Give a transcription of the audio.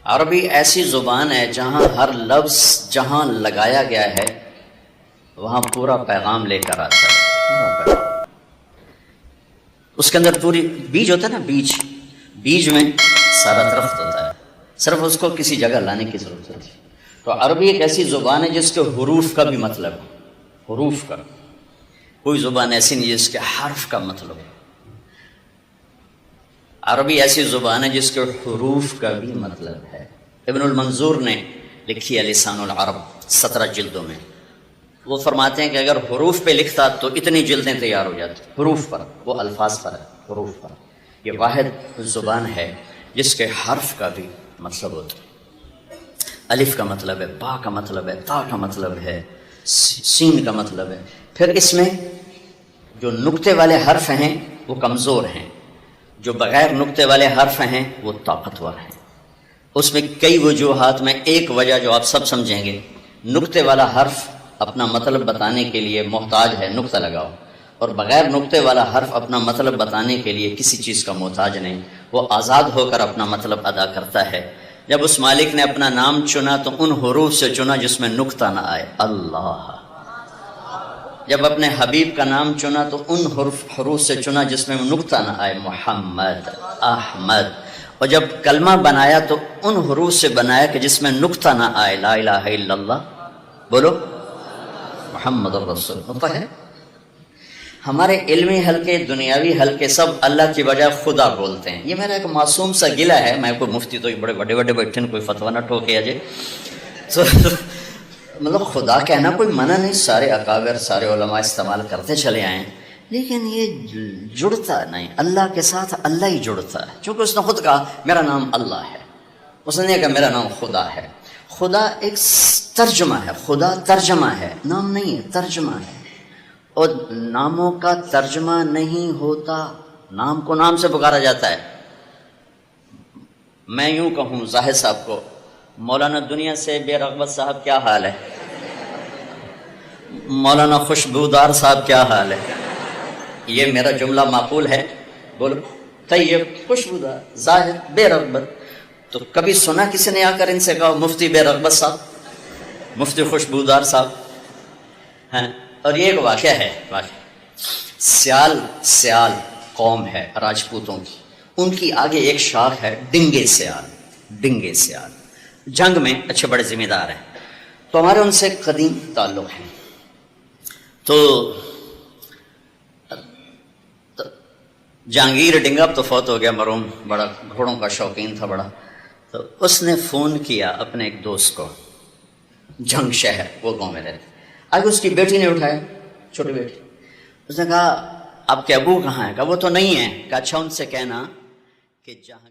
عربی ایسی زبان ہے جہاں ہر لفظ جہاں لگایا گیا ہے وہاں پورا پیغام لے کر آتا ہے، پورا پیغام۔ اس کے اندر پوری بیج ہوتا ہے نا، بیج میں سارا درخت ہوتا ہے، صرف اس کو کسی جگہ لانے کی ضرورت ہوتی ہے۔ تو عربی ایک ایسی زبان ہے جس کے حروف کا بھی مطلب ہے، حروف کا، کوئی زبان ایسی نہیں جس کے حرف کا مطلب ہے۔ عربی ایسی زبان ہے جس کے حروف کا بھی مطلب ہے۔ ابن المنظور نے لکھی ہے لسان العرب 17 جلدوں میں، وہ فرماتے ہیں کہ اگر حروف پہ لکھتا تو اتنی جلدیں تیار ہو جاتی، حروف پر، وہ الفاظ پر ہے، حروف پر۔ یہ واحد زبان ہے جس کے حرف کا بھی مطلب ہوتا ہے۔ الف کا مطلب ہے، با کا مطلب ہے، تا کا مطلب ہے، سین کا مطلب ہے۔ پھر اس میں جو نقطے والے حرف ہیں وہ کمزور ہیں، جو بغیر نقطے والے حرف ہیں وہ طاقتور ہیں۔ اس میں کئی وجوہات میں ایک وجہ جو آپ سب سمجھیں گے، نقطے والا حرف اپنا مطلب بتانے کے لیے محتاج ہے، نقطہ لگاؤ، اور بغیر نقطے والا حرف اپنا مطلب بتانے کے لیے کسی چیز کا محتاج نہیں، وہ آزاد ہو کر اپنا مطلب ادا کرتا ہے۔ جب اس مالک نے اپنا نام چنا تو ان حروف سے چنا جس میں نقطہ نہ آئے، اللہ۔ جب اپنے حبیب کا نام چنا تو ان حروف سے چنا جس میں نقطہ نہ آئے، محمد، احمد۔ اور جب کلمہ بنایا تو ان حروف سے بنایا کہ جس میں نقطہ نہ آئے، لا الہ الا اللہ، بولو محمد الرسول۔ نقطہ ہے؟ ہمارے علمی حلقے، دنیاوی حلقے سب اللہ کی بجائے خدا بولتے ہیں۔ یہ میرا ایک معصوم سا گلہ ہے، میں کوئی مفتی تو بڑے بڑے بیٹھے ہیں، کوئی فتویٰ نہ ٹھوکے اجے، تو مطلب خدا کہنا کوئی منع نہیں، سارے اکابر، سارے علماء استعمال کرتے چلے آئے ہیں، لیکن یہ جڑتا نہیں اللہ کے ساتھ، اللہ ہی جڑتا ہے۔ چونکہ اس نے خود کہا میرا نام اللہ ہے، اس نے کہا میرا نام خدا ہے۔ خدا ایک ترجمہ ہے، خدا ترجمہ ہے، نام نہیں ہے، ترجمہ ہے۔ اور ناموں کا ترجمہ نہیں ہوتا، نام کو نام سے پکارا جاتا ہے۔ میں یوں کہوں زاہد صاحب کو، مولانا دنیا سے بے رغبت صاحب کیا حال ہے؟ مولانا خوشبودار صاحب کیا حال ہے؟ یہ میرا جملہ معقول ہے؟ بولو، طیب، خوشبودار، زاہد، بے رغبت۔ تو کبھی سنا کسی نے آ کر ان سے کہا مفتی بے رغبت صاحب، مفتی خوشبودار صاحب؟ ہیں؟ اور یہ ایک واقعہ ہے، سیال قوم ہے راجپوتوں کی، ان کی آگے ایک شاخ ہے ڈنگے سیال، جنگ میں اچھے بڑے ذمہ دار ہیں، تو ہمارے ان سے قدیم تعلق ہیں۔ تو جہانگیر ڈنگا اب تو فوت ہو گیا مرحوم، بڑا گھوڑوں کا شوقین تھا بڑا، تو اس نے فون کیا اپنے ایک دوست کو، جنگ شہر، وہ گاؤں میں رہتے، آگے اس کی بیٹی نے اٹھایا، چھوٹی بیٹی، اس نے کہا آپ کے ابو کہاں ہیں؟ کہا وہ تو نہیں ہیں۔ کہا اچھا ان سے کہنا کہ جہاں